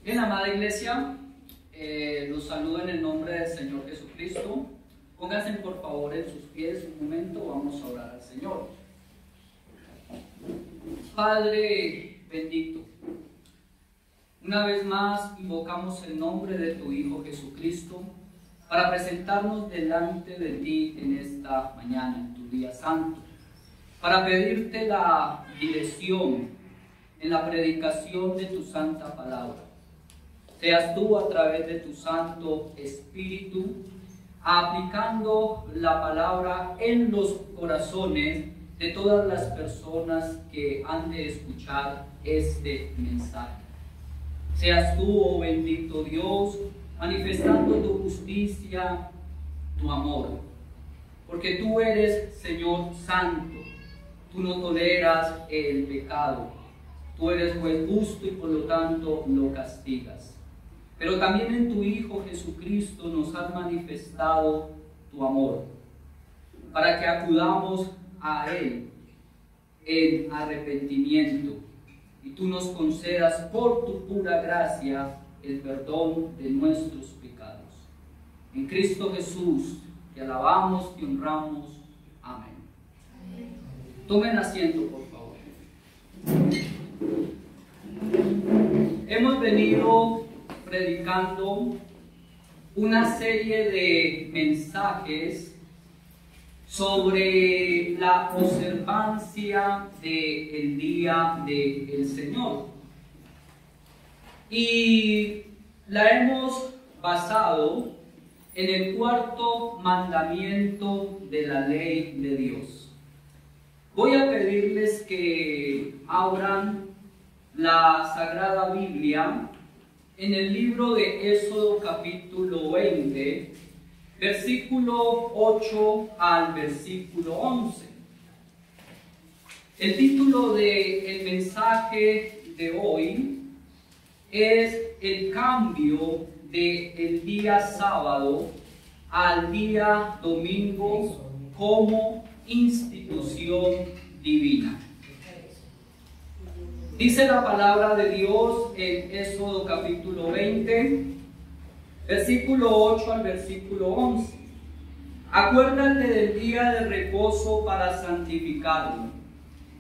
Bien, amada iglesia, los saludo en el nombre del Señor Jesucristo. Pónganse por favor en sus pies un momento, vamos a orar al Señor. Padre bendito, una vez más invocamos el nombre de tu Hijo Jesucristo para presentarnos delante de ti en esta mañana, en tu día santo, para pedirte la dirección en la predicación de tu santa palabra. Seas tú a través de tu Santo Espíritu aplicando la palabra en los corazones de todas las personas que han de escuchar este mensaje. Seas tú, oh bendito Dios, manifestando tu justicia, tu amor, porque tú eres Señor Santo, tú no toleras el pecado, tú eres juez justo y por lo tanto lo castigas. Pero también en tu Hijo Jesucristo nos has manifestado tu amor, para que acudamos a Él en arrepentimiento y tú nos concedas por tu pura gracia el perdón de nuestros pecados. En Cristo Jesús te alabamos y honramos. Amén. Tomen asiento, por favor. Hemos venido predicando una serie de mensajes sobre la observancia del Día del Señor, y la hemos basado en el cuarto mandamiento de la ley de Dios. Voy a pedirles que abran la Sagrada Biblia en el libro de Éxodo capítulo 20, versículo 8 al versículo 11. El título del mensaje de hoy es el cambio del día sábado al día domingo como institución divina. Dice la palabra de Dios en Éxodo capítulo 20, versículo 8 al versículo 11. Acuérdate del día de reposo para santificarlo.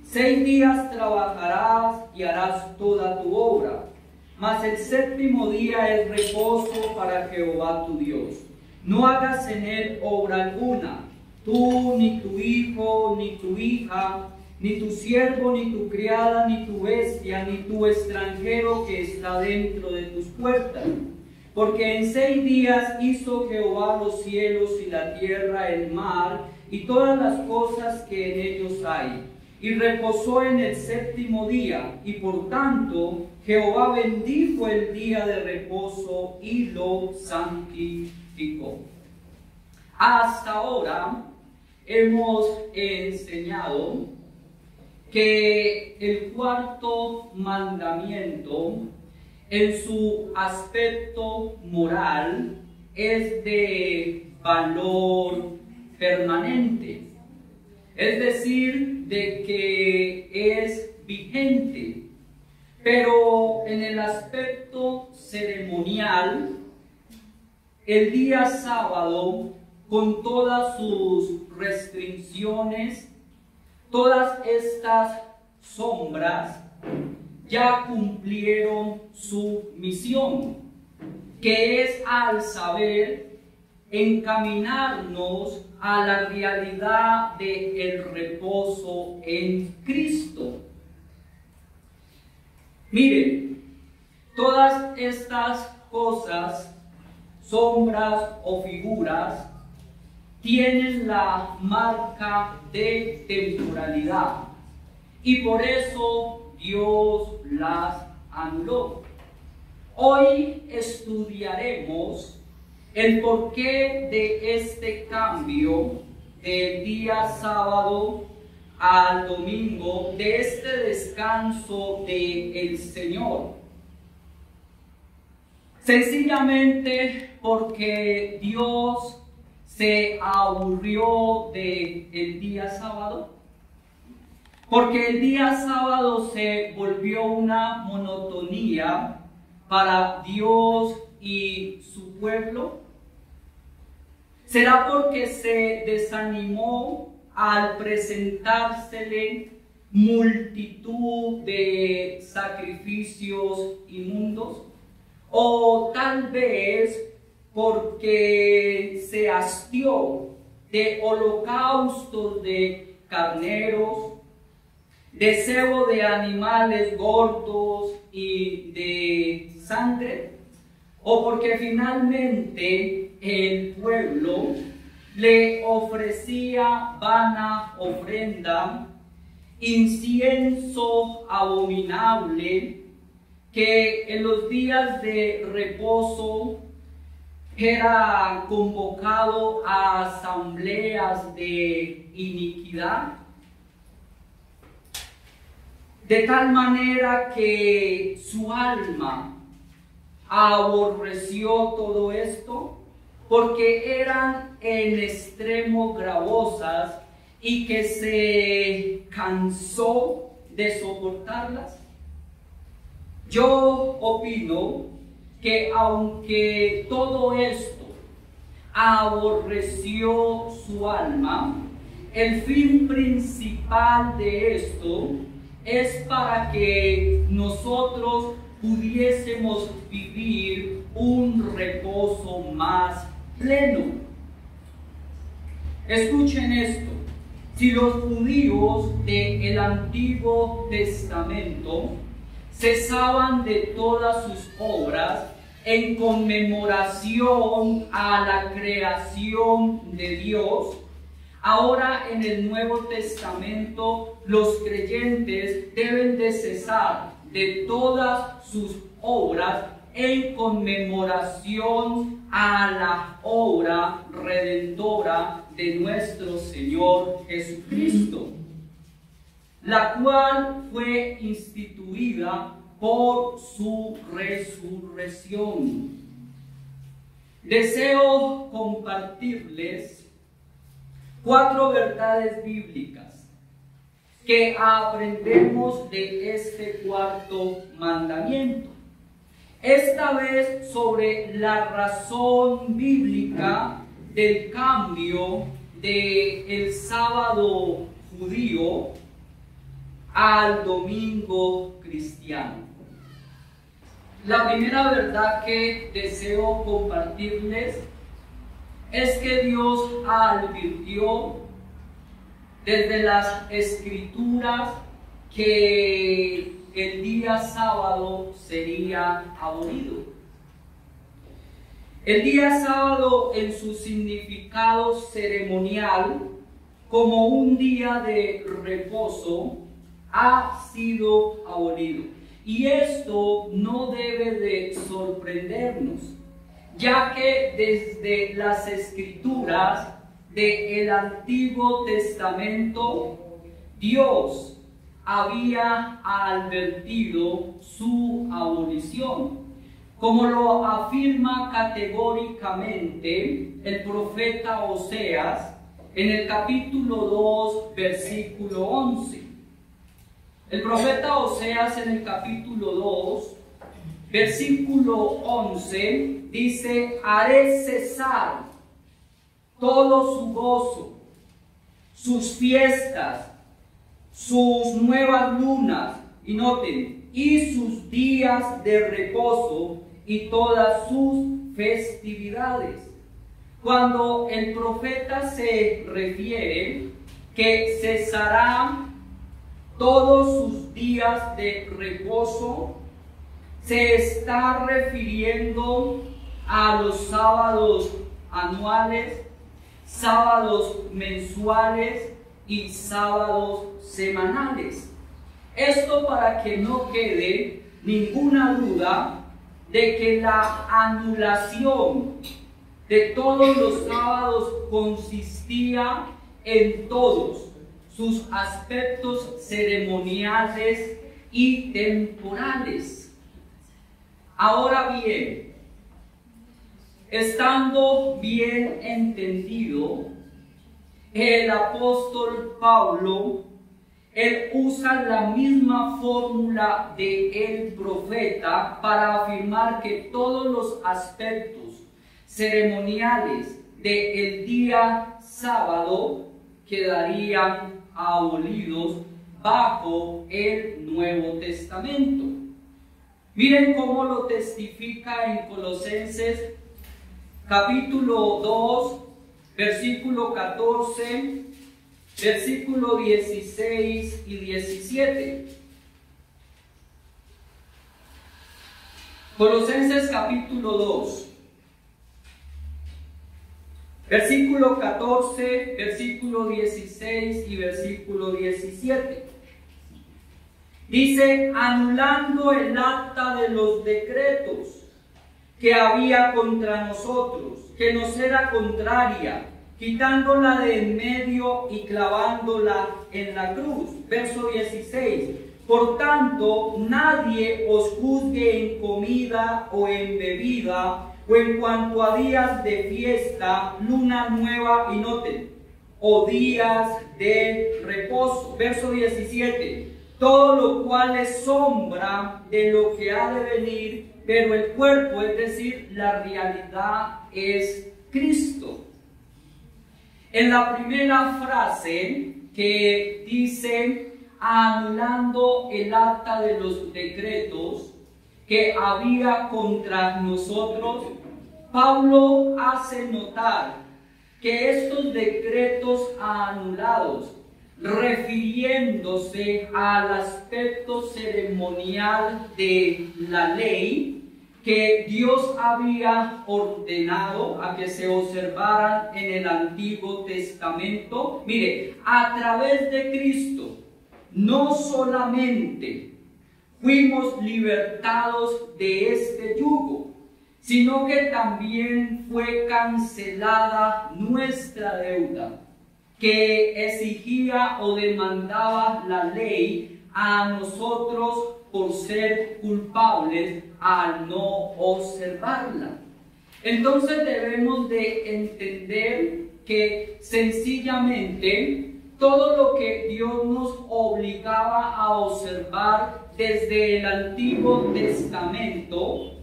6 días trabajarás y harás toda tu obra, mas el séptimo día es reposo para Jehová tu Dios. No hagas en él obra alguna, tú, ni tu hijo, ni tu hija, ni tu siervo, ni tu criada, ni tu bestia, ni tu extranjero que está dentro de tus puertas. Porque en 6 días hizo Jehová los cielos y la tierra, el mar, y todas las cosas que en ellos hay. Y reposó en el séptimo día, y por tanto Jehová bendijo el día de reposo y lo santificó. Hasta ahora hemos enseñado que el cuarto mandamiento en su aspecto moral es de valor permanente, es decir, de que es vigente, pero en el aspecto ceremonial, el día sábado, con todas sus restricciones, todas estas sombras ya cumplieron su misión, que es al saber encaminarnos a la realidad del reposo en Cristo. Miren, todas estas cosas, sombras o figuras, tienen la marca de temporalidad y por eso Dios las anuló. Hoy estudiaremos el porqué de este cambio del día sábado al domingo, de este descanso del Señor. Sencillamente porque Dios se aburrió del día sábado, porque el día sábado se volvió una monotonía para Dios y su pueblo? ¿Será porque se desanimó al presentársele multitud de sacrificios inmundos? ¿O tal vez porque se hastió de holocaustos de carneros, de cebo de animales gordos y de sangre? ¿O porque finalmente el pueblo le ofrecía vana ofrenda, incienso abominable, que en los días de reposo era convocado a asambleas de iniquidad? De tal manera que su alma aborreció todo esto, porque eran en extremo gravosas y que se cansó de soportarlas. Yo opino que aunque todo esto aborreció su alma, el fin principal de esto es para que nosotros pudiésemos vivir un reposo más pleno. Escuchen esto: si los judíos del Antiguo Testamento cesaban de todas sus obras en conmemoración a la creación de Dios, ahora en el Nuevo Testamento los creyentes deben de cesar de todas sus obras en conmemoración a la obra redentora de nuestro Señor Jesucristo, la cual fue instituida por su resurrección. Deseo compartirles 4 verdades bíblicas que aprendemos de este cuarto mandamiento. Esta vez sobre la razón bíblica del cambio del sábado judío al domingo cristiano. La primera verdad que deseo compartirles es que Dios advirtió desde las Escrituras que el día sábado sería abolido. El día sábado, en su significado ceremonial como un día de reposo, ha sido abolido. Y esto no debe de sorprendernos, ya que desde las Escrituras del Antiguo Testamento Dios había advertido su abolición, como lo afirma categóricamente el profeta Oseas en el capítulo 2, versículo 11. El profeta Oseas en el capítulo 2, versículo 11, dice: haré cesar todo su gozo, sus fiestas, sus nuevas lunas, y noten, y sus días de reposo y todas sus festividades. Cuando el profeta se refiere que cesará todos sus días de reposo, se está refiriendo a los sábados anuales, sábados mensuales y sábados semanales. Esto para que no quede ninguna duda de que la anulación de todos los sábados consistía en todos sus aspectos ceremoniales y temporales. Ahora bien, estando bien entendido, el apóstol Pablo él usa la misma fórmula del profeta para afirmar que todos los aspectos ceremoniales del día sábado quedarían abolidos bajo el Nuevo Testamento. Miren cómo lo testifica en Colosenses capítulo 2, versículo 14, versículo 16 y 17. Colosenses capítulo 2, versículo 14, versículo 16 y versículo 17. Dice: anulando el acta de los decretos que había contra nosotros, que nos era contraria, quitándola de en medio y clavándola en la cruz. Verso 16. Por tanto, nadie os juzgue en comida o en bebida, o en cuanto a días de fiesta, luna nueva, y noten, o días de reposo. Verso 17. Todo lo cual es sombra de lo que ha de venir, pero el cuerpo, es decir, la realidad, es Cristo. En la primera frase que dice, anulando el acta de los decretos que había contra nosotros, Pablo hace notar que estos decretos anulados, refiriéndose al aspecto ceremonial de la ley que Dios había ordenado a que se observaran en el Antiguo Testamento. Mire, a través de Cristo no solamente fuimos libertados de este yugo, sino que también fue cancelada nuestra deuda que exigía o demandaba la ley a nosotros por ser culpables al no observarla. Entonces debemos de entender que sencillamente todo lo que Dios nos obligaba a observar desde el Antiguo Testamento,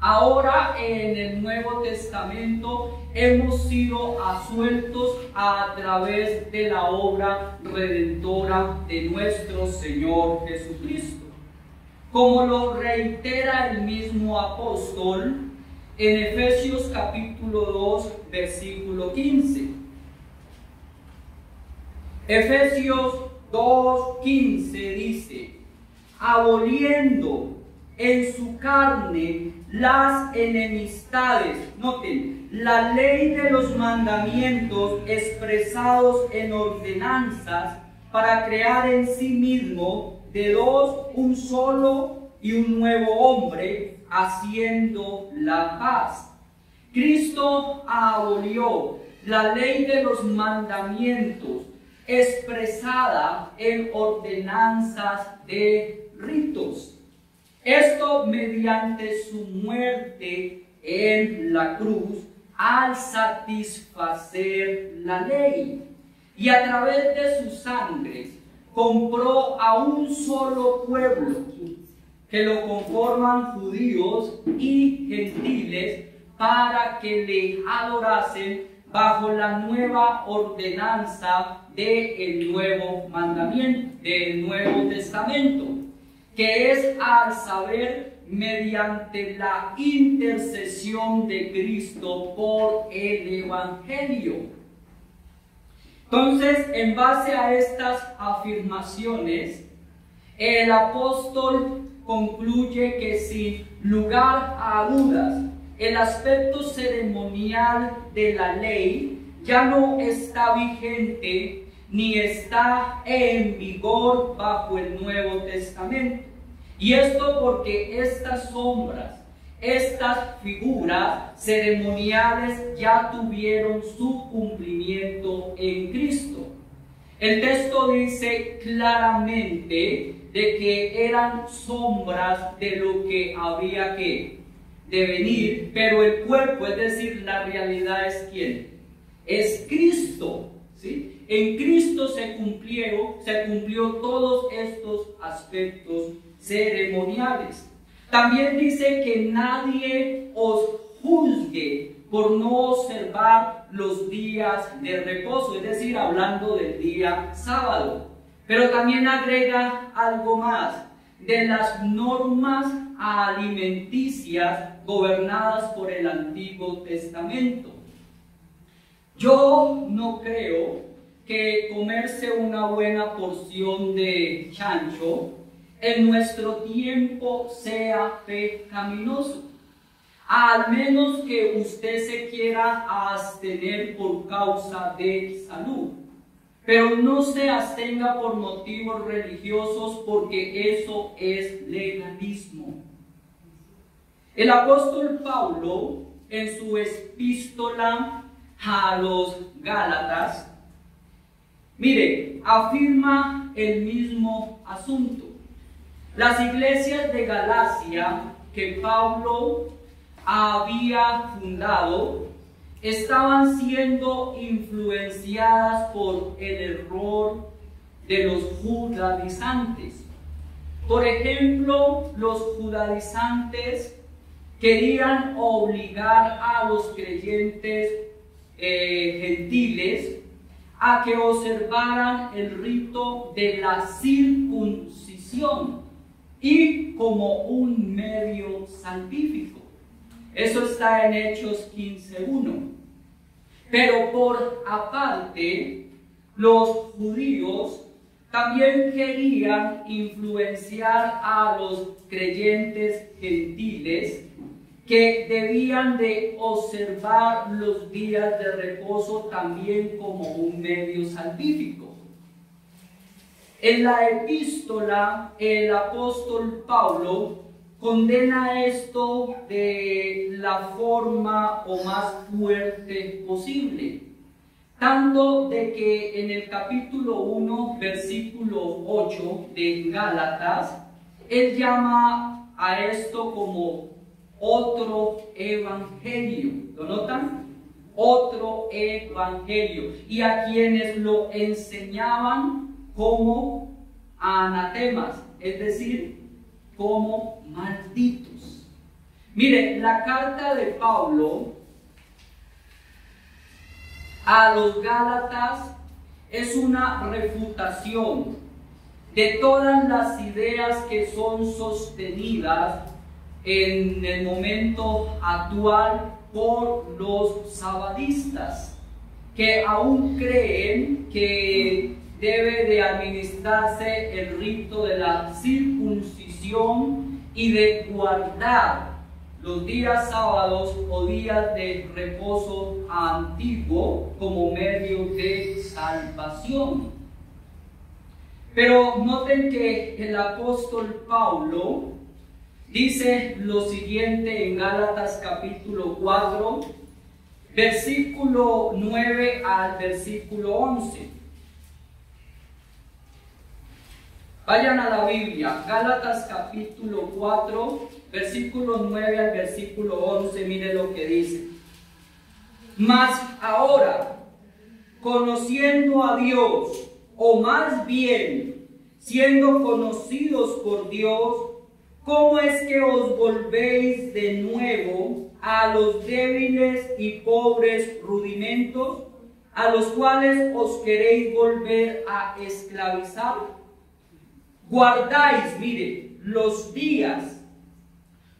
ahora en el Nuevo Testamento hemos sido absueltos a través de la obra redentora de nuestro Señor Jesucristo. Como lo reitera el mismo apóstol en Efesios capítulo 2, versículo 15. Efesios 2:15 dice: aboliendo en su carne las enemistades. Noten, la ley de los mandamientos expresados en ordenanzas, para crear en sí mismo de dos un solo y un nuevo hombre, haciendo la paz. Cristo abolió la ley de los mandamientos expresada en ordenanzas de ritos. Esto mediante su muerte en la cruz al satisfacer la ley, y a través de su sangre compró a un solo pueblo que lo conforman judíos y gentiles para que le adorasen bajo la nueva ordenanza del nuevo mandamiento, del Nuevo Testamento, que es al saber mediante la intercesión de Cristo por el Evangelio. Entonces, en base a estas afirmaciones, el apóstol concluye que sin lugar a dudas, el aspecto ceremonial de la ley ya no está vigente ni está en vigor bajo el Nuevo Testamento. Y esto porque estas sombras, estas figuras ceremoniales ya tuvieron su cumplimiento en Cristo. El texto dice claramente de que eran sombras de lo que había que devenir, pero el cuerpo, es decir, la realidad, es ¿quién? Es Cristo, ¿sí? en Cristo se cumplió todos estos aspectos ceremoniales. También dice que nadie os juzgue por no observar los días de reposo, es decir, hablando del día sábado. Pero también agrega algo más, de las normas alimenticias gobernadas por el Antiguo Testamento. Yo no creo que comerse una buena porción de chancho en nuestro tiempo sea pecaminoso, al menos que usted se quiera abstener por causa de salud. Pero no se abstenga por motivos religiosos, porque eso es legalismo. El apóstol Pablo, en su epístola a los Gálatas, mire, afirma el mismo asunto. Las iglesias de Galacia que Pablo había fundado estaban siendo influenciadas por el error de los judaizantes. Por ejemplo, los judaizantes querían obligar a los creyentes gentiles a que observaran el rito de la circuncisión y como un medio salvífico. Eso está en Hechos 15:1. Pero por aparte, los judíos también querían influenciar a los creyentes gentiles que debían de observar los días de reposo también como un medio salvífico. En la epístola, el apóstol Pablo condena esto de la forma o más fuerte posible, tanto de que en el capítulo 1, versículo 8 de Gálatas, él llama a esto como otro evangelio. ¿Lo notan? Otro evangelio. Y a quienes lo enseñaban como anatemas, es decir, como malditos. Mire, la carta de Pablo a los Gálatas es una refutación de todas las ideas que son sostenidas en el momento actual por los sabadistas, que aún creen que debe de administrarse el rito de la circuncisión y de guardar los días sábados o días de reposo antiguo como medio de salvación. Pero noten que el apóstol Pablo dice lo siguiente en Gálatas capítulo 4, versículo 9 al versículo 11. Vayan a la Biblia, Gálatas capítulo 4, versículo 9 al versículo 11, mire lo que dice. Mas ahora, conociendo a Dios, o más bien, siendo conocidos por Dios, ¿cómo es que os volvéis de nuevo a los débiles y pobres rudimentos, a los cuales os queréis volver a esclavizar? Guardáis, mire, los días,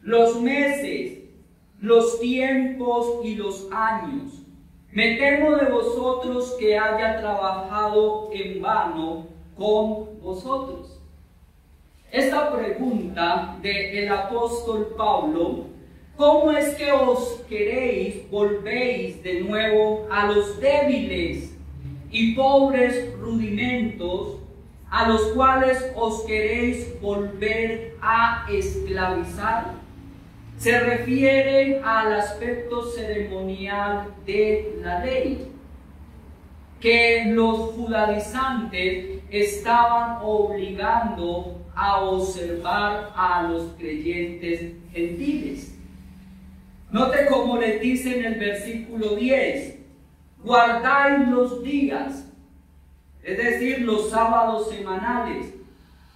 los meses, los tiempos y los años. Me temo de vosotros que haya trabajado en vano con vosotros. Esta pregunta del apóstol Pablo, ¿cómo es que os volvéis de nuevo a los débiles y pobres rudimentos, a los cuales os queréis volver a esclavizar? Se refiere al aspecto ceremonial de la ley, que los judaizantes estaban obligando a observar a los creyentes gentiles. Note cómo les dice en el versículo 10, guardáis los días, es decir, los sábados semanales,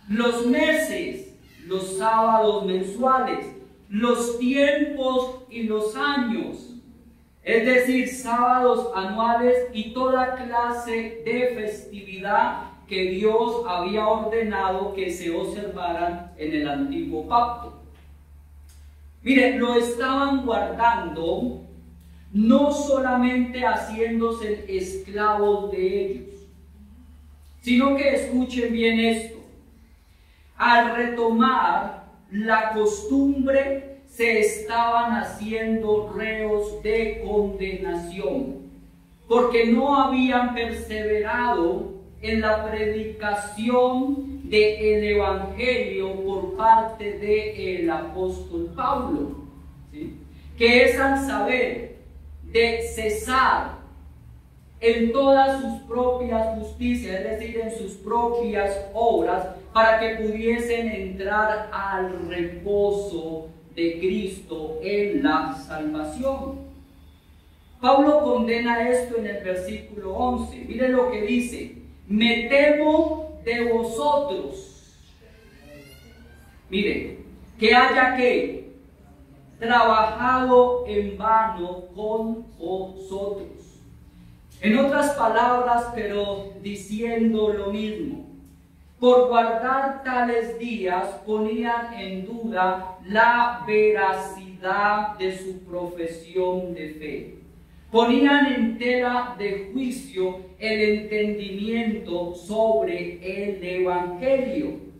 los meses, los sábados mensuales, los tiempos y los años, es decir, sábados anuales y toda clase de festividad que Dios había ordenado que se observaran en el antiguo pacto. Mire, lo estaban guardando, no solamente haciéndose esclavos de ellos, sino que escuchen bien esto: al retomar la costumbre, se estaban haciendo reos de condenación, porque no habían perseverado en la predicación del Evangelio por parte del apóstol Pablo, ¿sí? Que es al saber de cesar en todas sus propias justicias, es decir, en sus propias obras, para que pudiesen entrar al reposo de Cristo en la salvación. Pablo condena esto en el versículo 11. Mire lo que dice: me temo de vosotros. Mire, que haya que trabajado en vano con vosotros. En otras palabras, pero diciendo lo mismo, por guardar tales días ponían en duda la veracidad de su profesión de fe. Ponían en tela de juicio el entendimiento sobre el Evangelio.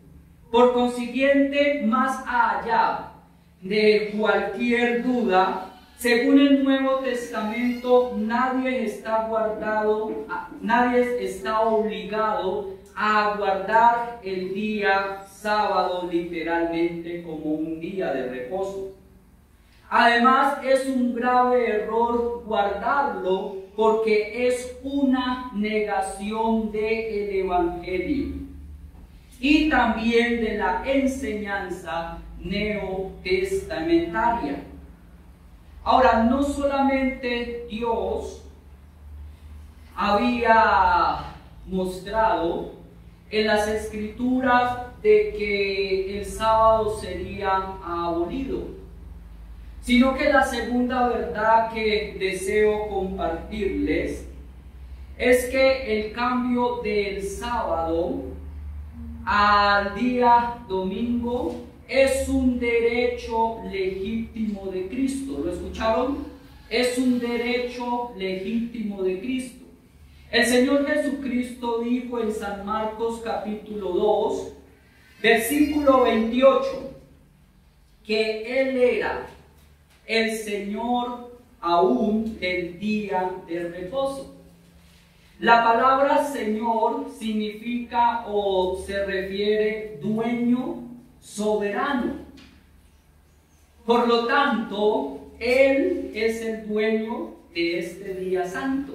Por consiguiente, más allá de cualquier duda, según el Nuevo Testamento, nadie está obligado a guardar el día sábado literalmente como un día de reposo. Además, es un grave error guardarlo, porque es una negación del Evangelio y también de la enseñanza neotestamentaria. Ahora, no solamente Dios había mostrado en las Escrituras de que el sábado sería abolido, sino que la segunda verdad que deseo compartirles es que el cambio del sábado al día domingo es un derecho legítimo de Cristo. ¿Lo escucharon? Es un derecho legítimo de Cristo. El Señor Jesucristo dijo en San Marcos capítulo 2, versículo 28, que Él era el Señor aún del día de reposo. La palabra Señor significa o se refiere dueño, soberano. Por lo tanto, Él es el dueño de este día santo,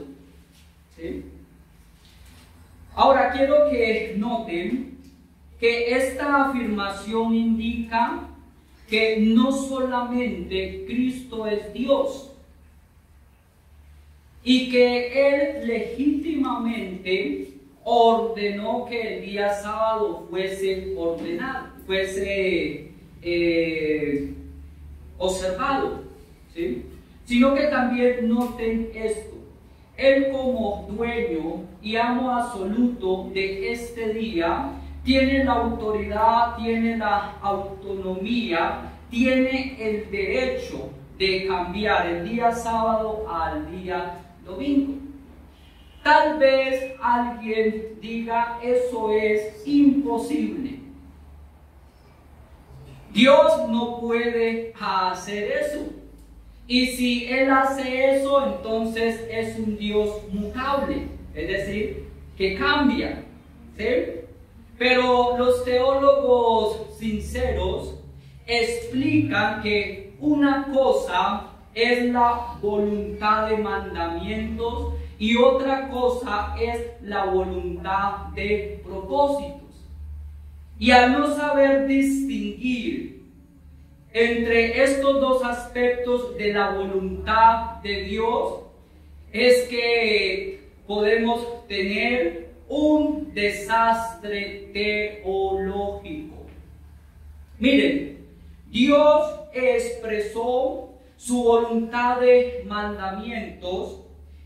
¿sí? Ahora quiero que noten que esta afirmación indica que no solamente Cristo es Dios y que Él legítimamente ordenó que el día sábado fuese ordenado, fuese observado, ¿sí? Sino que también noten esto: Él, como dueño y amo absoluto de este día, tiene la autoridad, tiene la autonomía, tiene el derecho de cambiar el día sábado al día domingo. Tal vez alguien diga: eso es imposible. Dios no puede hacer eso. Y si Él hace eso, entonces es un Dios mutable, es decir, que cambia, ¿sí? Pero los teólogos sinceros explican que una cosa es la voluntad de mandamientos y otra cosa es la voluntad de propósitos. Y al no saber distinguir entre estos dos aspectos de la voluntad de Dios, es que podemos tener un desastre teológico. Miren, Dios expresó su voluntad de mandamientos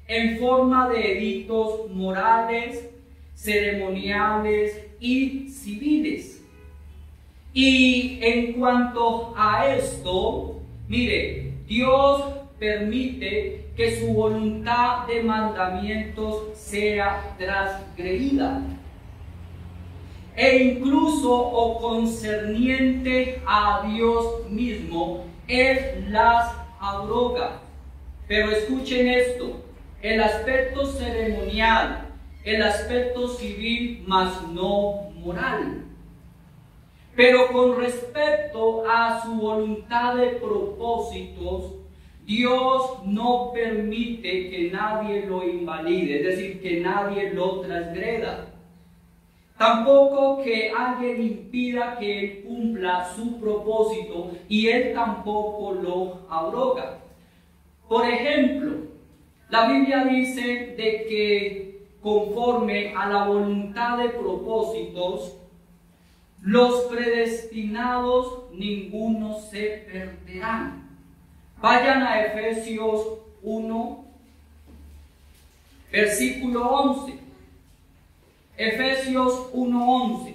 en forma de edictos morales, ceremoniales y civiles. Y en cuanto a esto, mire, Dios permite que su voluntad de mandamientos sea transgredida, e incluso o concerniente a Dios mismo, Él las abroga. Pero escuchen esto: el aspecto ceremonial, el aspecto civil, mas no moral. Pero con respecto a su voluntad de propósitos, Dios no permite que nadie lo invalide, es decir, que nadie lo transgreda. Tampoco que alguien impida que Él cumpla su propósito, y Él tampoco lo abroga. Por ejemplo, la Biblia dice de que conforme a la voluntad de propósitos, los predestinados ninguno se perderán. Vayan a Efesios 1, versículo 11. Efesios 1:11.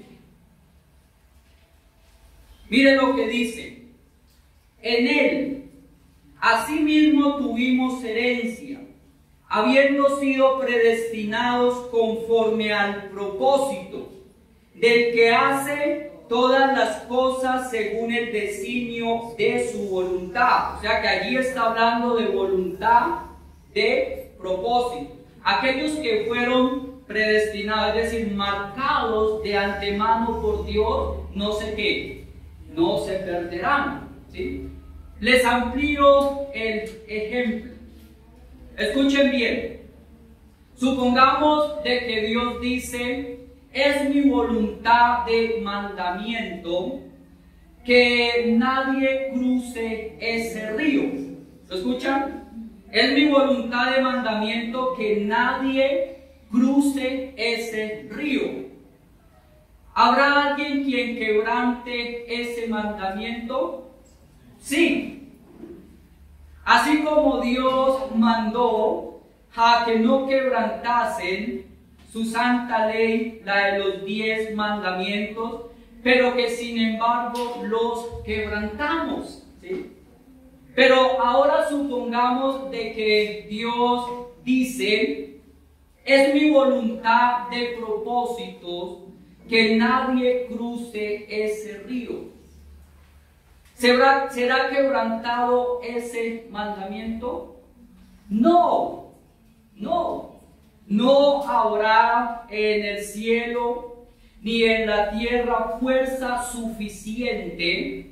Miren lo que dice: en Él asimismo tuvimos herencia, habiendo sido predestinados conforme al propósito del que hace todas las cosas según el designio de su voluntad. O sea que allí está hablando de voluntad, de propósito. Aquellos que fueron predestinados, es decir, marcados de antemano por Dios, no sé qué, no se perderán, ¿sí? Les amplío el ejemplo. Escuchen bien. Supongamos de que Dios dice: es mi voluntad de mandamiento que nadie cruce ese río. ¿Lo escuchan? Es mi voluntad de mandamiento que nadie cruce ese río. ¿Habrá alguien quien quebrante ese mandamiento? Sí. Así como Dios mandó a que no quebrantasen su santa ley, la de los 10 mandamientos, pero que sin embargo los quebrantamos, ¿sí? Pero ahora supongamos de que Dios dice: es mi voluntad de propósitos que nadie cruce ese río. ¿Será quebrantado ese mandamiento? No, no. No habrá en el cielo ni en la tierra fuerza suficiente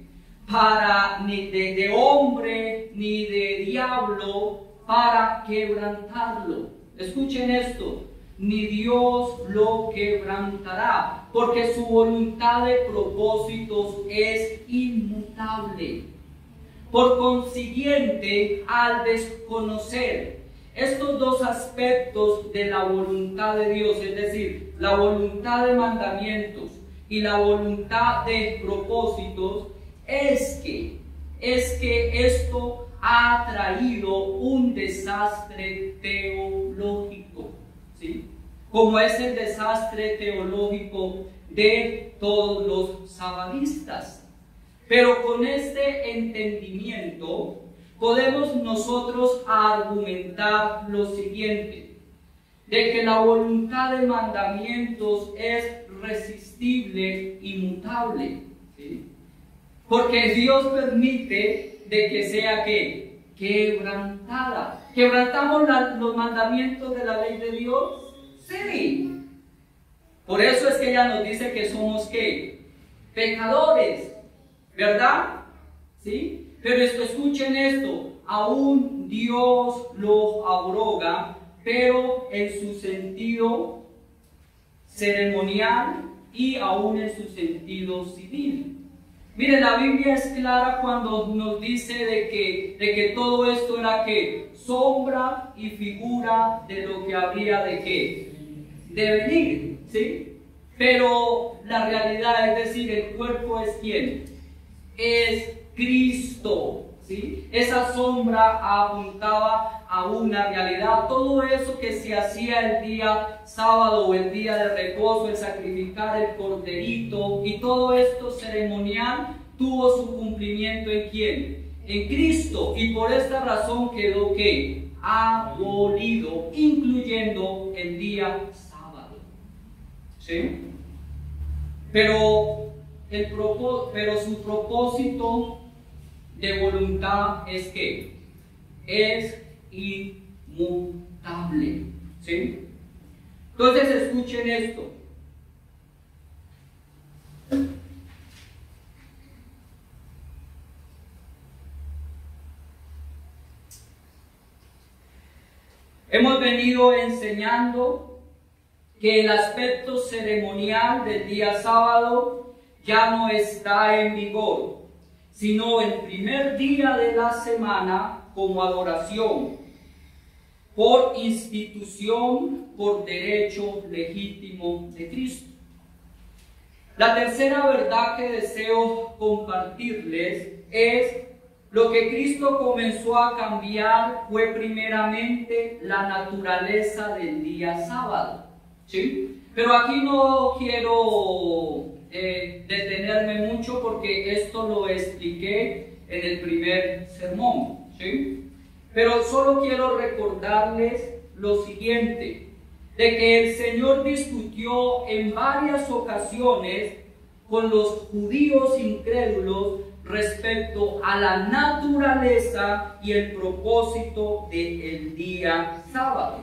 para ni de hombre ni de diablo para quebrantarlo. Escuchen esto: ni Dios lo quebrantará, porque su voluntad de propósitos es inmutable. Por consiguiente, al desconocer estos dos aspectos de la voluntad de Dios, es decir, la voluntad de mandamientos y la voluntad de propósitos, es que esto ha traído un desastre teológico, ¿sí? Como es el desastre teológico de todos los sabadistas. Pero con este entendimiento podemos nosotros argumentar lo siguiente: de que la voluntad de mandamientos es resistible y mutable, ¿sí? Porque Dios permite de que sea ¿qué? Quebrantada. ¿Quebrantamos los mandamientos de la ley de Dios? Sí. Por eso es que ella nos dice que somos ¿qué? Pecadores, ¿verdad? ¿Sí? Pero escuchen esto: aún Dios lo abroga, pero en su sentido ceremonial y aún en su sentido civil. Mire, la Biblia es clara cuando nos dice de que todo esto era ¿qué? Sombra y figura de lo que habría de ¿qué? de venir, ¿sí? Pero la realidad, es decir, el cuerpo es ¿quién? Es Cristo, ¿sí? Esa sombra apuntaba a una realidad. Todo eso que se hacía el día sábado o el día de reposo, el sacrificar el corderito y todo esto ceremonial tuvo su cumplimiento ¿en quién? En Cristo. Y por esta razón quedó ¿qué? Abolido, incluyendo el día sábado, ¿sí? Pero su propósito de voluntad es que es inmutable, ¿sí? Entonces escuchen esto. Hemos venido enseñando que el aspecto ceremonial del día sábado ya no está en vigor, sino el primer día de la semana como adoración, por institución, por derecho legítimo de Cristo. La tercera verdad que deseo compartirles es lo que Cristo comenzó a cambiar fue primeramente la naturaleza del día sábado, ¿sí? Pero aquí no quiero detenerme mucho porque esto lo expliqué en el primer sermón, ¿sí? Pero solo quiero recordarles lo siguiente, de que el Señor discutió en varias ocasiones con los judíos incrédulos respecto a la naturaleza y el propósito del día sábado.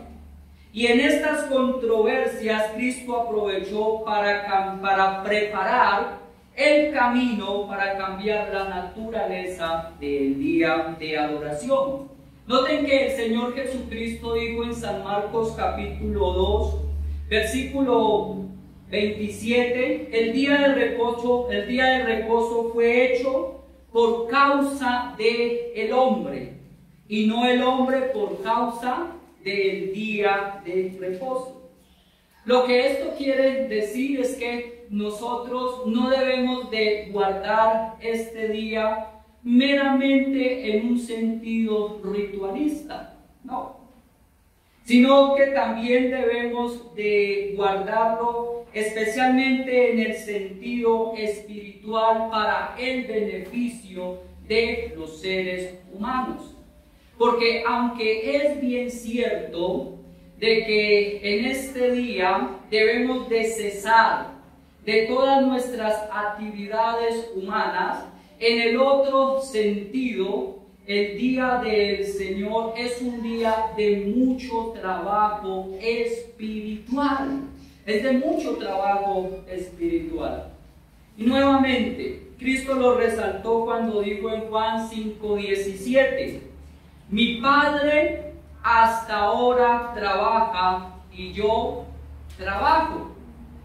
Y en estas controversias Cristo aprovechó para preparar el camino para cambiar la naturaleza del día de adoración. Noten que el Señor Jesucristo dijo en San Marcos capítulo 2, versículo 27, el día del reposo fue hecho por causa del hombre, y no el hombre por causa del día de reposo. Lo que esto quiere decir es que nosotros no debemos de guardar este día meramente en un sentido ritualista, no, sino que también debemos de guardarlo especialmente en el sentido espiritual para el beneficio de los seres humanos. Porque aunque es bien cierto de que en este día debemos de cesar de todas nuestras actividades humanas, en el otro sentido, el día del Señor es un día de mucho trabajo espiritual. Es de mucho trabajo espiritual. Y nuevamente, Cristo lo resaltó cuando dijo en Juan 5:17, mi Padre hasta ahora trabaja y yo trabajo.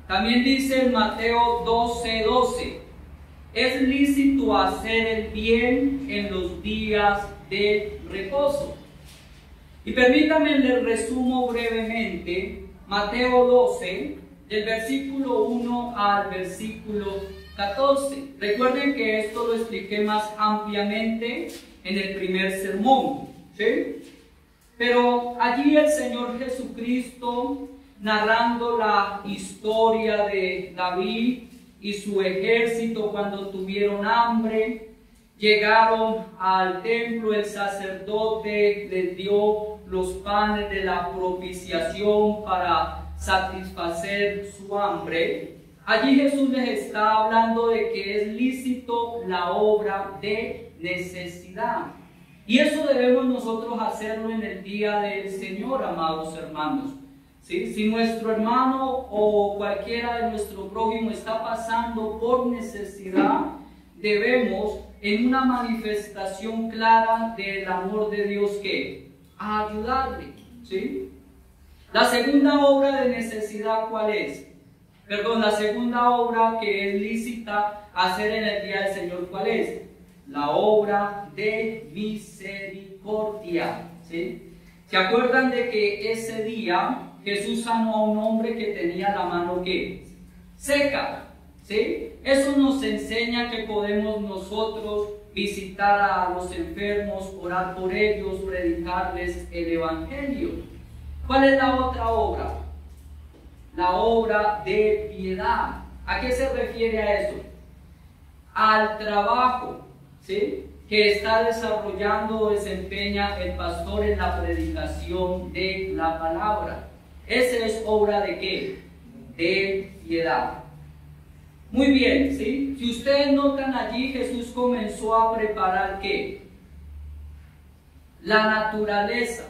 También dice en Mateo 12:12, es lícito hacer el bien en los días de reposo. Y permítanme les resumo brevemente Mateo 12, del versículo 1 al versículo 14. Recuerden que esto lo expliqué más ampliamente en el primer sermón, ¿sí? Pero allí el Señor Jesucristo, narrando la historia de David y su ejército cuando tuvieron hambre, llegaron al templo, el sacerdote les dio los panes de la propiciación para satisfacer su hambre. Allí Jesús les está hablando de que es lícito la obra de necesidad. Y eso debemos nosotros hacerlo en el día del Señor, amados hermanos. ¿Sí? Si nuestro hermano o cualquiera de nuestro prójimo está pasando por necesidad, debemos, en una manifestación clara del amor de Dios, ¿qué? Ayudarle, ¿sí? La segunda obra de necesidad, ¿cuál es? La segunda obra que es lícita hacer en el día del Señor, ¿cuál es? La obra de misericordia, ¿sí? ¿Se acuerdan de que ese día Jesús sanó a un hombre que tenía la mano ¿qué? Seca, ¿sí? Eso nos enseña que podemos nosotros visitar a los enfermos, orar por ellos, predicarles el Evangelio. ¿Cuál es la otra obra? La obra de piedad. ¿A qué se refiere a eso? Al trabajo, ¿sí?, que está desarrollando o desempeña el pastor en la predicación de la palabra. Esa es obra de ¿qué? De piedad. Muy bien, ¿sí? Si ustedes notan allí, Jesús comenzó a preparar ¿qué? La naturaleza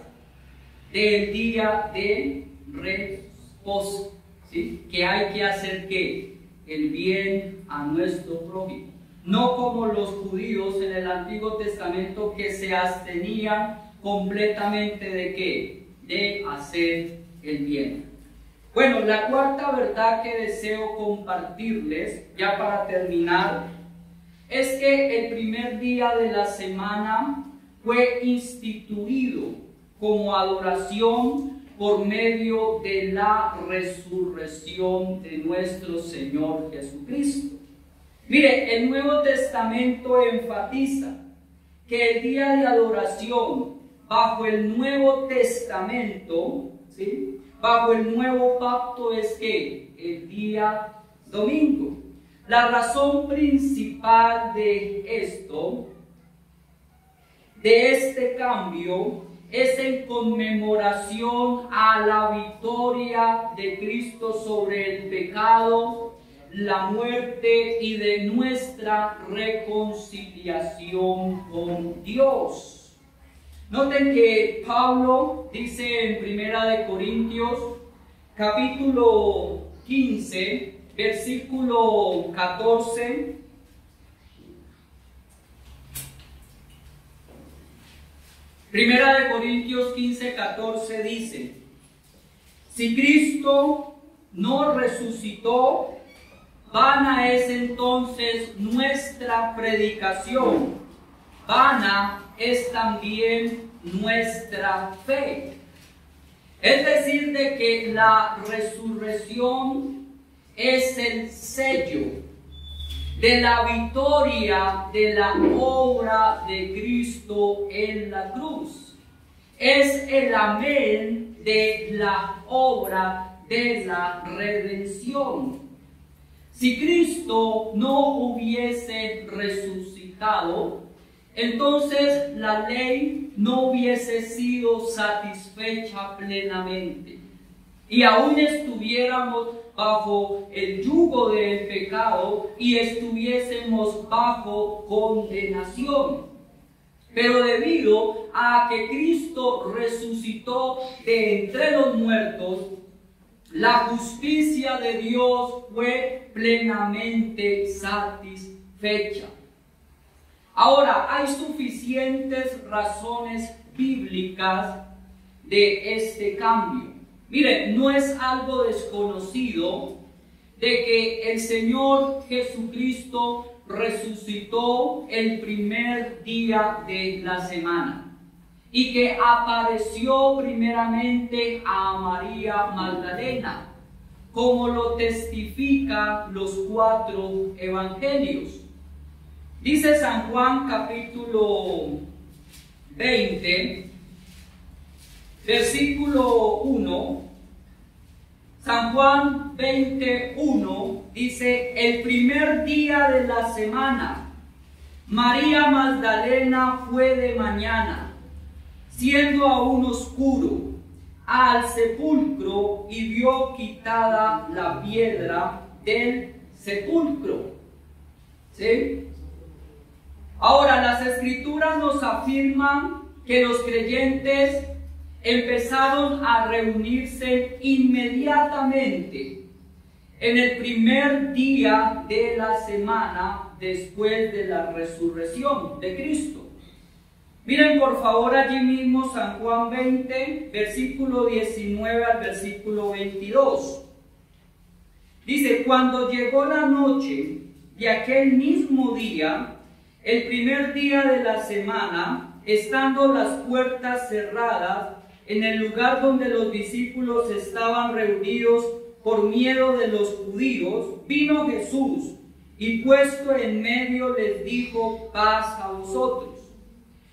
del día de reposo, ¿sí? Que hay que hacer ¿qué? El bien a nuestro prójimo. No como los judíos en el Antiguo Testamento que se abstenían completamente ¿de qué? De hacer el bien. Bueno, la cuarta verdad que deseo compartirles, ya para terminar, es que el primer día de la semana fue instituido como adoración por medio de la resurrección de nuestro Señor Jesucristo. Mire, el Nuevo Testamento enfatiza que el día de adoración bajo el Nuevo Testamento, ¿sí?, bajo el nuevo pacto es que el día domingo. La razón principal de esto, de este cambio, es en conmemoración a la victoria de Cristo sobre el pecado, la muerte y de nuestra reconciliación con Dios. Noten que Pablo dice en Primera de Corintios, capítulo 15, versículo 14, Primera de Corintios 15, 14 dice: si Cristo no resucitó, vana es entonces nuestra predicación, vana es también nuestra fe. Es decir, de que la resurrección es el sello de la victoria de la obra de Cristo en la cruz. Es el amén de la obra de la redención. Si Cristo no hubiese resucitado, entonces la ley no hubiese sido satisfecha plenamente y aún estuviéramos bajo el yugo del pecado y estuviésemos bajo condenación. Pero debido a que Cristo resucitó de entre los muertos, la justicia de Dios fue plenamente satisfecha. Ahora, hay suficientes razones bíblicas de este cambio. Miren, no es algo desconocido de que el Señor Jesucristo resucitó el primer día de la semana y que apareció primeramente a María Magdalena, como lo testifican los 4 evangelios. Dice San Juan capítulo 20, versículo 1, San Juan 21 dice: el primer día de la semana, María Magdalena fue de mañana, siendo aún oscuro, al sepulcro y vio quitada la piedra del sepulcro. ¿Sí? Ahora, las Escrituras nos afirman que los creyentes empezaron a reunirse inmediatamente en el primer día de la semana después de la resurrección de Cristo. Miren por favor allí mismo San Juan 20, versículo 19 al versículo 22. Dice: cuando llegó la noche de aquel mismo día, el primer día de la semana, estando las puertas cerradas, en el lugar donde los discípulos estaban reunidos por miedo de los judíos, vino Jesús y puesto en medio les dijo: paz a vosotros.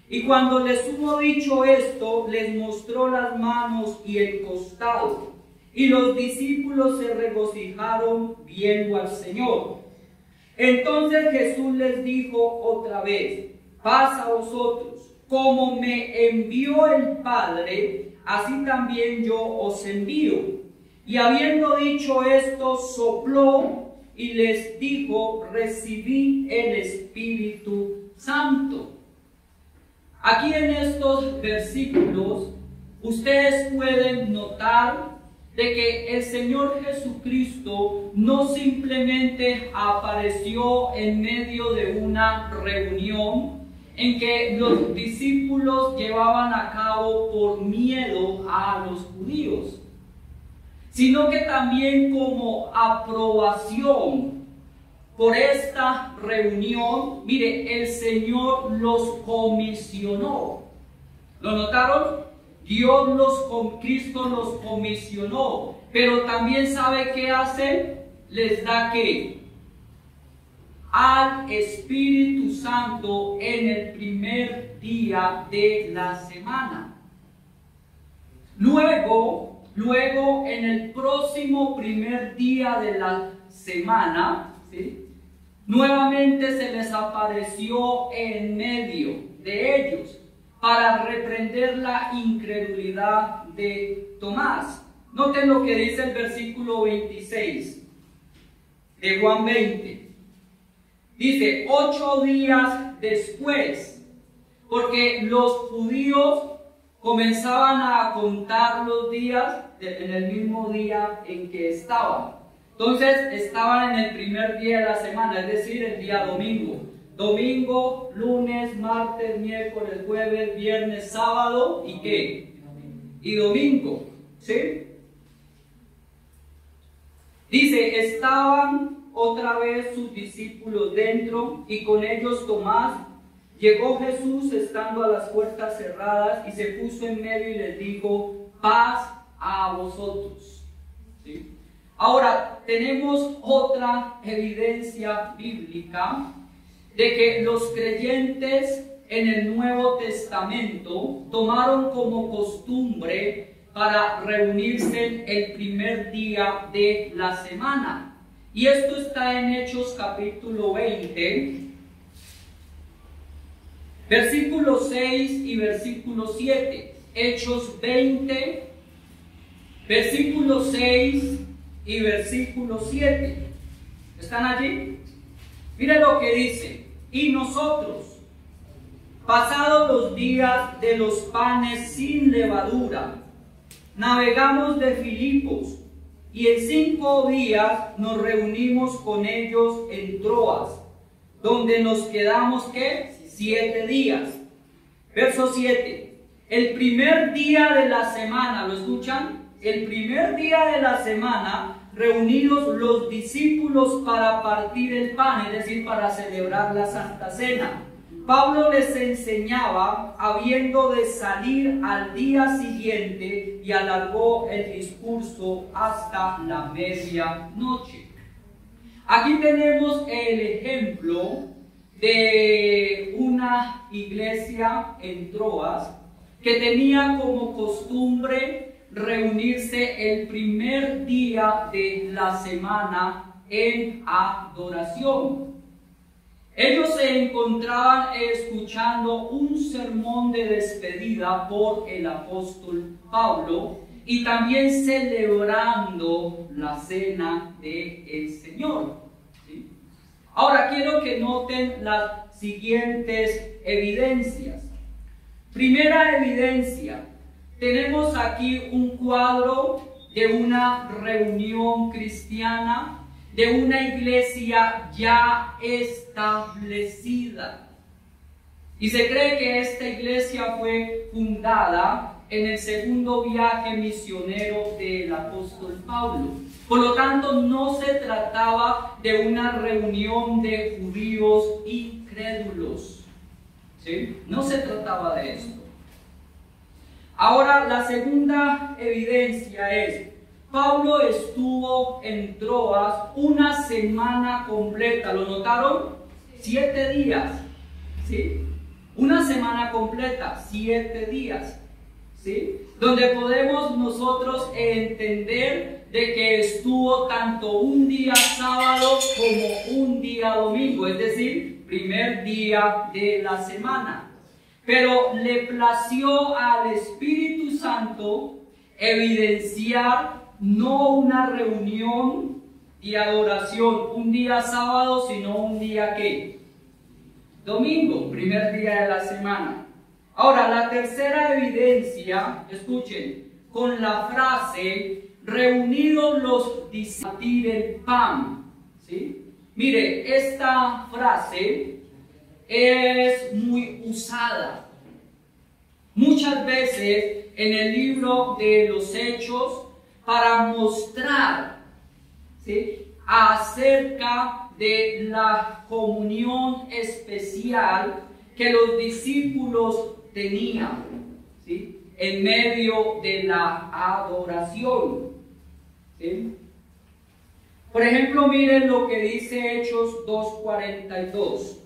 Y cuando les hubo dicho esto, les mostró las manos y el costado. Y los discípulos se regocijaron viendo al Señor. Entonces Jesús les dijo otra vez: paz a vosotros. Como me envió el Padre, así también yo os envío. Y habiendo dicho esto, sopló y les dijo: recibid el Espíritu Santo. Aquí en estos versículos ustedes pueden notar de que el Señor Jesucristo no simplemente apareció en medio de una reunión en que los discípulos llevaban a cabo por miedo a los judíos, sino que también como aprobación por esta reunión, mire, el Señor los comisionó. ¿Lo notaron? Cristo los comisionó, pero también ¿sabe qué hace? Les da ¿qué? Al Espíritu Santo en el primer día de la semana. Luego en el próximo primer día de la semana, ¿sí?, nuevamente se les apareció en medio de ellos para reprender la incredulidad de Tomás. Noten lo que dice el versículo 26 de Juan 20. Dice: 8 días después, porque los judíos comenzaban a contar los días en el mismo día en que estaban. Entonces estaban en el primer día de la semana, es decir, el día domingo. Domingo, lunes, martes, miércoles, jueves, viernes, sábado y ¿qué? Y domingo, ¿sí? Dice: estaban otra vez sus discípulos dentro y con ellos Tomás. Llegó Jesús estando a las puertas cerradas y se puso en medio y les dijo: paz a vosotros. ¿Sí? Ahora, tenemos otra evidencia bíblica de que los creyentes en el Nuevo Testamento tomaron como costumbre para reunirse el primer día de la semana. Y esto está en Hechos capítulo 20, versículo 6 y versículo 7. Hechos 20, versículo 6 y versículo 7. ¿Están allí? Mira lo que dice: y nosotros, pasados los días de los panes sin levadura, navegamos de Filipos, y en 5 días nos reunimos con ellos en Troas, donde nos quedamos ¿qué? 7 días. Verso 7. El primer día de la semana, ¿lo escuchan? El primer día de la semana, reunidos los discípulos para partir el pan, es decir, para celebrar la Santa Cena. Pablo les enseñaba habiendo de salir al día siguiente y alargó el discurso hasta la medianoche. Aquí tenemos el ejemplo de una iglesia en Troas que tenía como costumbre reunirse el primer día de la semana en adoración. Ellos se encontraban escuchando un sermón de despedida por el apóstol Pablo y también celebrando la cena del Señor. ¿Sí? Ahora quiero que noten las siguientes evidencias. Primera evidencia: tenemos aquí un cuadro de una reunión cristiana, de una iglesia ya establecida. Y se cree que esta iglesia fue fundada en el segundo viaje misionero del apóstol Pablo. Por lo tanto, no se trataba de una reunión de judíos incrédulos. ¿Sí? No se trataba de esto. Ahora, la segunda evidencia es, Pablo estuvo en Troas una semana completa. ¿Lo notaron? 7 días. ¿Sí? Una semana completa, 7 días. ¿Sí? Donde podemos nosotros entender de que estuvo tanto un día sábado como un día domingo, es decir, primer día de la semana. Pero le plació al Espíritu Santo evidenciar no una reunión y adoración un día sábado, sino un día ¿qué? Domingo, primer día de la semana. Ahora, la tercera evidencia, escuchen, con la frase, reunidos los discípulos a partir el pan. ¿Sí? Mire, esta frase es muy usada. Muchas veces en el libro de los Hechos para mostrar, ¿sí?, acerca de la comunión especial que los discípulos tenían, ¿sí?, en medio de la adoración. ¿Sí? Por ejemplo, miren lo que dice Hechos 2:42.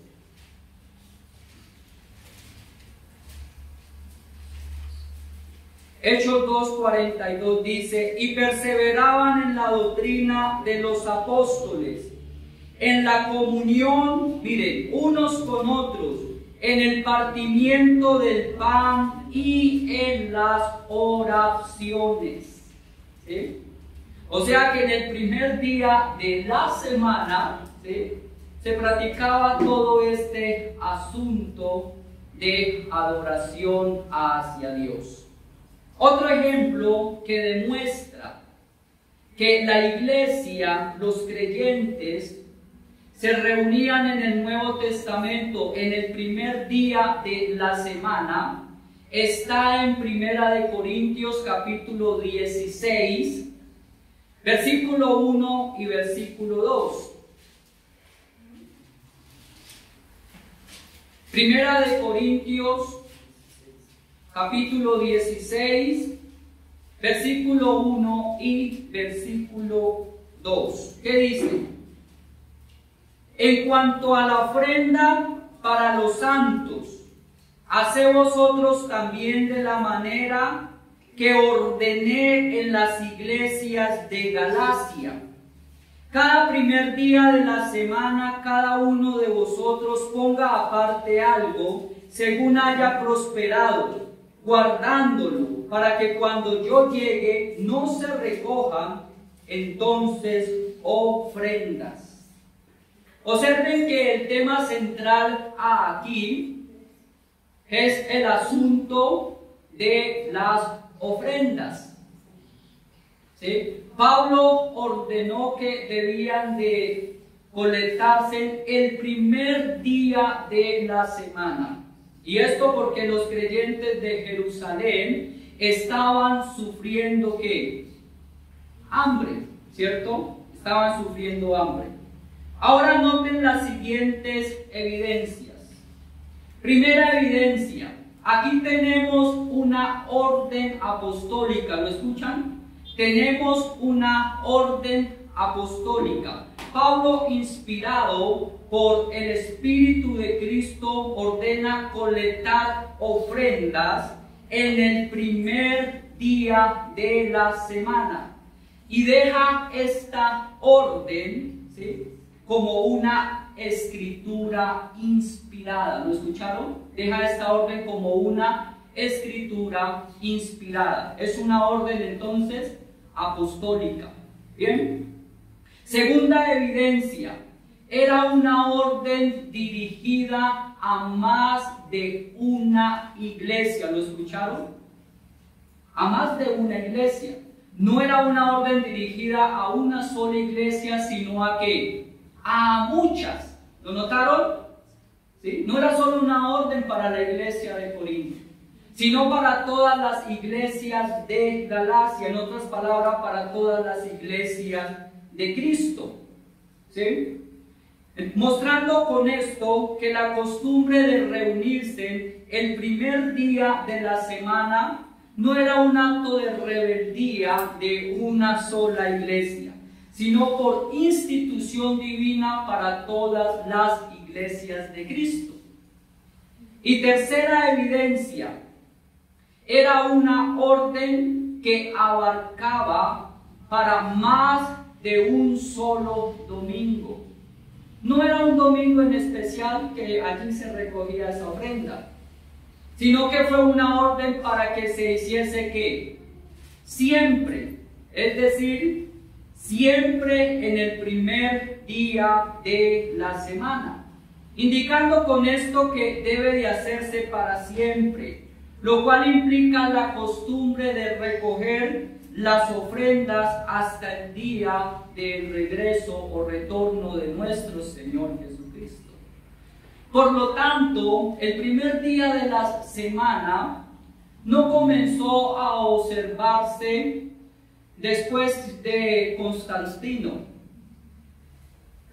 Hechos 2:42 dice, y perseveraban en la doctrina de los apóstoles, en la comunión, miren, unos con otros, en el partimiento del pan y en las oraciones. ¿Sí? O sea que en el primer día de la semana, ¿sí?, se practicaba todo este asunto de adoración hacia Dios. Otro ejemplo que demuestra que la iglesia, los creyentes, se reunían en el Nuevo Testamento en el primer día de la semana, está en 1 Corintios capítulo 16, versículo 1 y versículo 2. 1 Corintios capítulo 16, versículo 1 y versículo 2. ¿Qué dice? En cuanto a la ofrenda para los santos, haced vosotros también de la manera que ordené en las iglesias de Galacia. Cada primer día de la semana, cada uno de vosotros ponga aparte algo, según haya prosperado, guardándolo, para que cuando yo llegue no se recojan entonces ofrendas. Observen que el tema central aquí es el asunto de las ofrendas. ¿Sí? Pablo ordenó que debían de colectarse el primer día de la semana. Y esto porque los creyentes de Jerusalén estaban sufriendo ¿qué? Hambre, ¿cierto? Estaban sufriendo hambre. Ahora noten las siguientes evidencias. Primera evidencia, aquí tenemos una orden apostólica, ¿lo escuchan? Tenemos una orden apostólica. Pablo, inspirado por el Espíritu de Cristo, ordena colectar ofrendas en el primer día de la semana y deja esta orden, ¿sí?, como una escritura inspirada. ¿Lo escucharon? Deja esta orden como una escritura inspirada. Es una orden entonces apostólica. Bien. Segunda evidencia, era una orden dirigida a más de una iglesia. ¿Lo escucharon? A más de una iglesia. No era una orden dirigida a una sola iglesia, sino a ¿qué? A muchas. ¿Lo notaron? ¿Sí? No era solo una orden para la iglesia de Corinto, sino para todas las iglesias de Galacia, en otras palabras, para todas las iglesias de Cristo. ¿Sí? Mostrando con esto que la costumbre de reunirse el primer día de la semana no era un acto de rebeldía de una sola iglesia, sino por institución divina para todas las iglesias de Cristo. Y tercera evidencia, era una orden que abarcaba para más de un solo domingo. No era un domingo en especial que allí se recogía esa ofrenda, sino que fue una orden para que se hiciese ¿qué? Siempre, es decir, siempre en el primer día de la semana, indicando con esto que debe de hacerse para siempre, lo cual implica la costumbre de recoger las ofrendas hasta el día del regreso o retorno de nuestro Señor Jesucristo. Por lo tanto, el primer día de la semana no comenzó a observarse después de Constantino,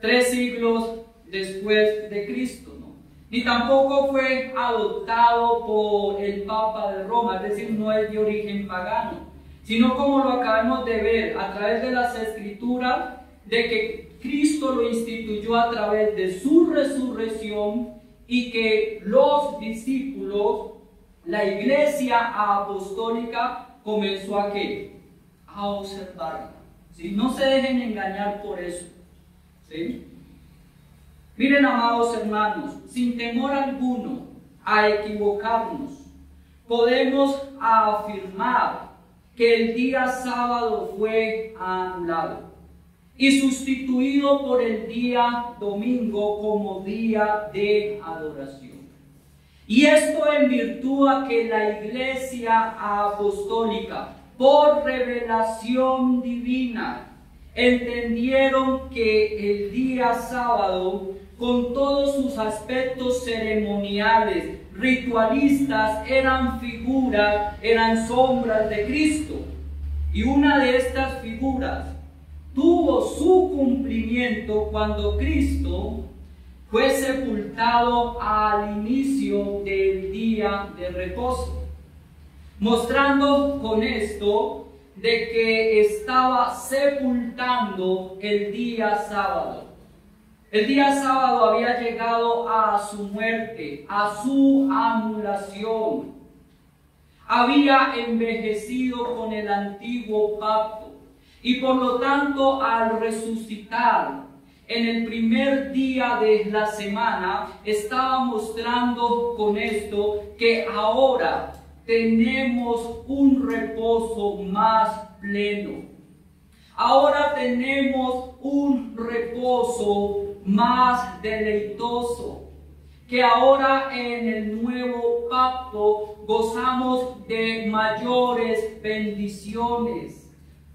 3 siglos después de Cristo, ¿no? Ni tampoco fue adoptado por el Papa de Roma, es decir, no es de origen pagano, sino como lo acabamos de ver a través de las Escrituras, de que Cristo lo instituyó a través de su resurrección y que los discípulos, la iglesia apostólica, comenzó a ¿qué? A observarla. ¿Sí? No se dejen engañar por eso. ¿Sí? Miren, amados hermanos, sin temor alguno a equivocarnos, podemos afirmar que el día sábado fue anulado y sustituido por el día domingo como día de adoración. Y esto en virtud a que la iglesia apostólica, por revelación divina, entendieron que el día sábado, con todos sus aspectos ceremoniales, ritualistas, eran figuras, eran sombras de Cristo. Y una de estas figuras tuvo su cumplimiento cuando Cristo fue sepultado al inicio del día de reposo, mostrando con esto de que estaba sepultando el día sábado. El día sábado había llegado a su muerte, a su anulación. Había envejecido con el antiguo pacto y por lo tanto al resucitar en el primer día de la semana estaba mostrando con esto que ahora tenemos un reposo más pleno. Ahora tenemos un reposo más deleitoso, que ahora en el nuevo pacto gozamos de mayores bendiciones.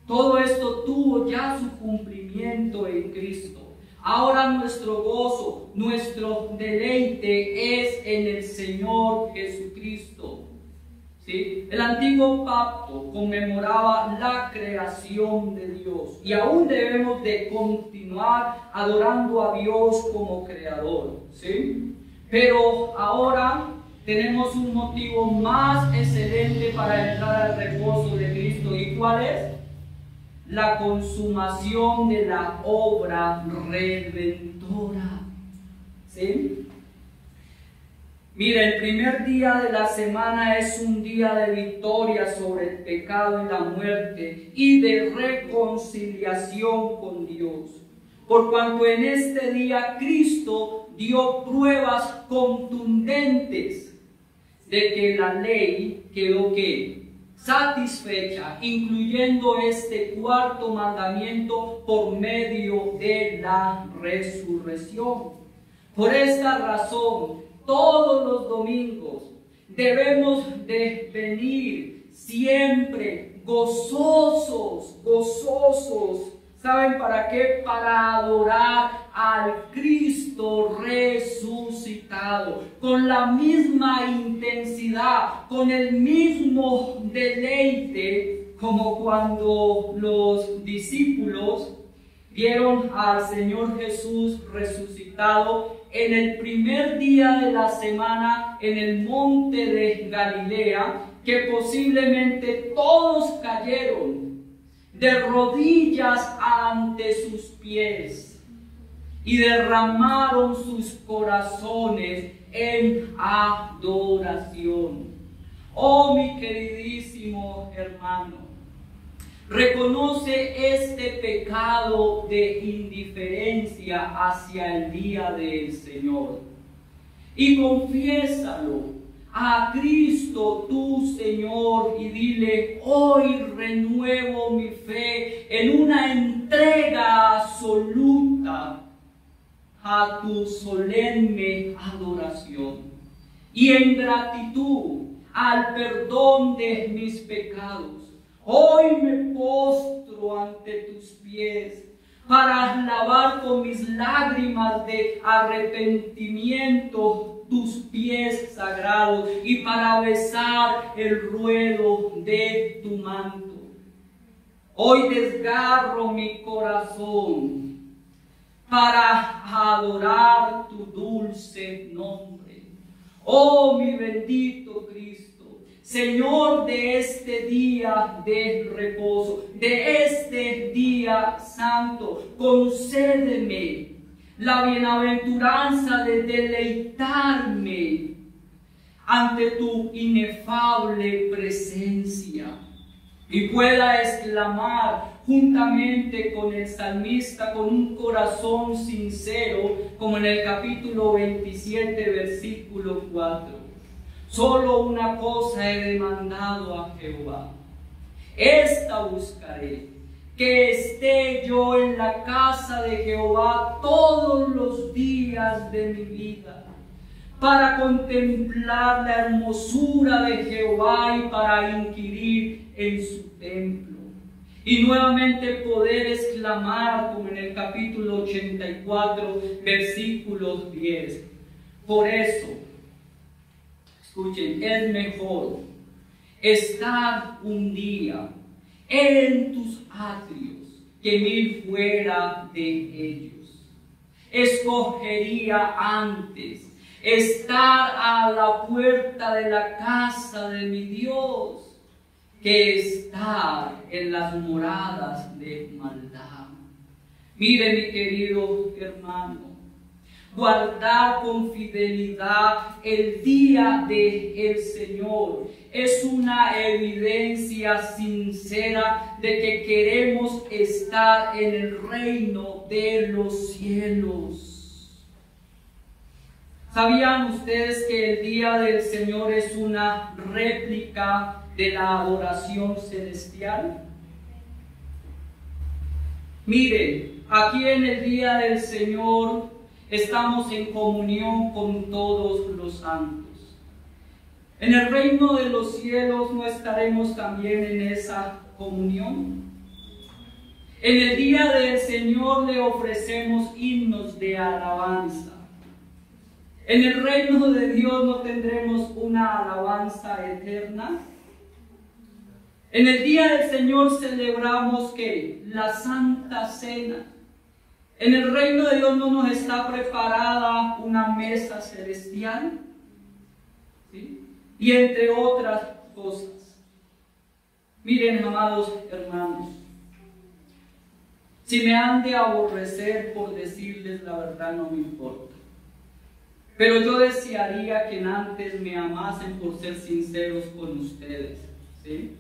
Todo esto tuvo ya su cumplimiento en Cristo. Ahora nuestro gozo, nuestro deleite es en el Señor Jesucristo. ¿Sí? El antiguo pacto conmemoraba la creación de Dios y aún debemos de continuar adorando a Dios como creador. ¿Sí? Pero ahora tenemos un motivo más excelente para entrar al reposo de Cristo. ¿Y cuál es? La consumación de la obra redentora. ¿Sí? Mira, el primer día de la semana es un día de victoria sobre el pecado y la muerte y de reconciliación con Dios. Por cuanto en este día Cristo dio pruebas contundentes de que la ley quedó ¿qué? Satisfecha, incluyendo este cuarto mandamiento por medio de la resurrección. Por esta razón, todos los domingos debemos de venir siempre gozosos. ¿Saben para qué? Para adorar al Cristo resucitado, con la misma intensidad, con el mismo deleite, como cuando los discípulos vieron al Señor Jesús resucitado en el primer día de la semana en el monte de Galilea, que posiblemente todos cayeron de rodillas ante sus pies y derramaron sus corazones en adoración. Oh, mi queridísimo hermano, reconoce este pecado de indiferencia hacia el día del Señor y confiésalo a Cristo tu Señor y dile: hoy renuevo mi fe en una entrega absoluta a tu solemne adoración y en gratitud al perdón de mis pecados. Hoy me postro ante tus pies para lavar con mis lágrimas de arrepentimiento tus pies sagrados y para besar el ruedo de tu manto. Hoy desgarro mi corazón para adorar tu dulce nombre. Oh, mi bendito Cristo, Señor de este día de reposo, de este día santo, concédeme la bienaventuranza de deleitarme ante tu inefable presencia y pueda exclamar juntamente con el salmista, con un corazón sincero, como en el capítulo 27, versículo 4. Solo una cosa he demandado a Jehová, esta buscaré, que esté yo en la casa de Jehová todos los días de mi vida, para contemplar la hermosura de Jehová y para inquirir en su templo. Y nuevamente poder exclamar, como en el capítulo 84, versículos 10. Por eso, escuchen, es mejor estar un día en tus atrios que 1000 fuera de ellos. Escogería antes estar a la puerta de la casa de mi Dios que estar en las moradas de maldad. Mire, mi querido hermano, guardar con fidelidad el día del Señor es una evidencia sincera de que queremos estar en el reino de los cielos. ¿Sabían ustedes que el día del Señor es una réplica de la adoración celestial? Miren, aquí en el día del Señor estamos en comunión con todos los santos. En el reino de los cielos no estaremos también en esa comunión. En el día del Señor le ofrecemos himnos de alabanza. En el reino de Dios no tendremos una alabanza eterna. En el día del Señor celebramos ¿qué? La Santa Cena. En el reino de Dios no nos está preparada una mesa celestial, ¿sí? Y entre otras cosas. Miren, amados hermanos, si me han de aborrecer por decirles la verdad, no me importa. Pero yo desearía que antes me amasen por ser sinceros con ustedes, ¿sí?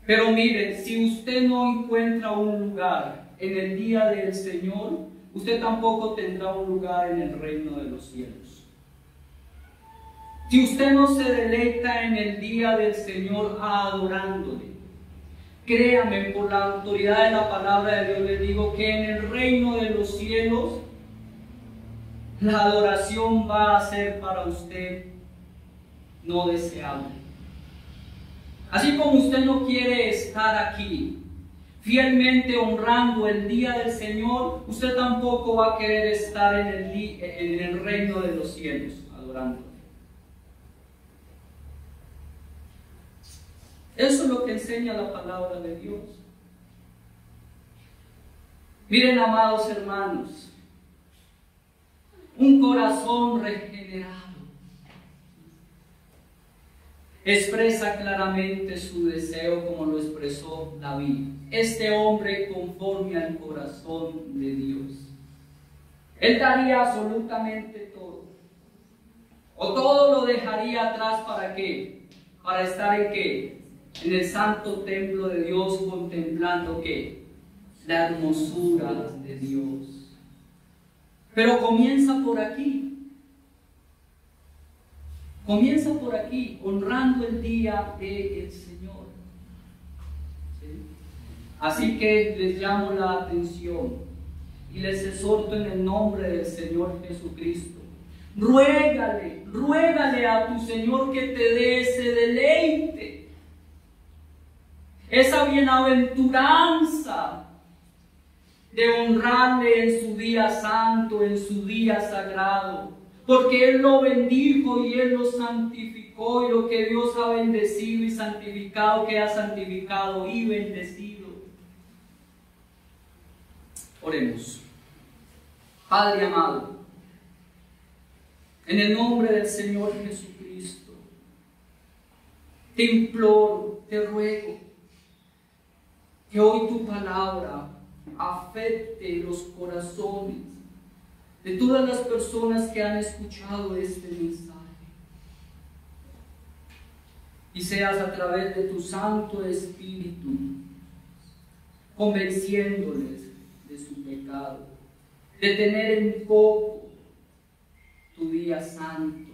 Pero miren, si usted no encuentra un lugar en el día del Señor, usted tampoco tendrá un lugar en el reino de los cielos. Si usted no se deleita en el día del Señor adorándole, créame, por la autoridad de la palabra de Dios les digo que en el reino de los cielos la adoración va a ser para usted no deseable. Así como usted no quiere estar aquí fielmente honrando el día del Señor, usted tampoco va a querer estar en el reino de los cielos adorando. Eso es lo que enseña la palabra de Dios. Miren, amados hermanos, un corazón regenerado. Expresa claramente su deseo como lo expresó David. Este hombre conforme al corazón de Dios. Él daría absolutamente todo. O todo lo dejaría atrás, ¿para qué? Para estar en qué? En el santo templo de Dios, contemplando qué? La hermosura de Dios. Pero comienza por aquí. Comienza por aquí, honrando el día del Señor. ¿Sí? Así que les llamo la atención y les exhorto en el nombre del Señor Jesucristo. Ruégale a tu Señor que te dé ese deleite, esa bienaventuranza de honrarle en su día santo, en su día sagrado, porque Él lo bendijo y Él lo santificó, y lo que Dios ha bendecido y santificado, que ha santificado y bendecido. Oremos. Padre amado, en el nombre del Señor Jesucristo, te imploro, te ruego, que hoy tu palabra afecte los corazones de todas las personas que han escuchado este mensaje, y seas a través de tu Santo Espíritu convenciéndoles de su pecado, de tener en poco tu día santo.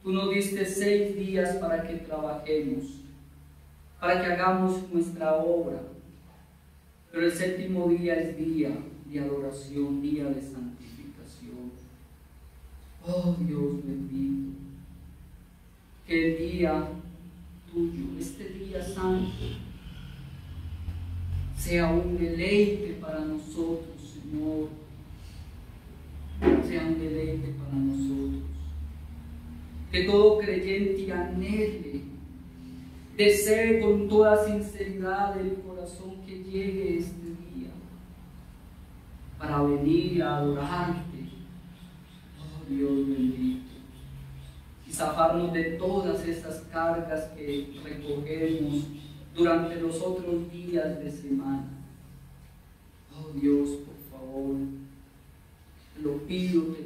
Tú nos diste 6 días para que trabajemos, para que hagamos nuestra obra, pero el 7º día es día de adoración, día de santificación. Oh Dios bendito, que el día tuyo, este día santo, sea un deleite para nosotros, Señor. Sea un deleite para nosotros. Que todo creyente anhele, desee con toda sinceridad del corazón que llegue este día para venir a adorarte, oh Dios bendito, y zafarnos de todas esas cargas que recogemos durante los otros días de semana. Oh Dios, por favor, te lo pido, te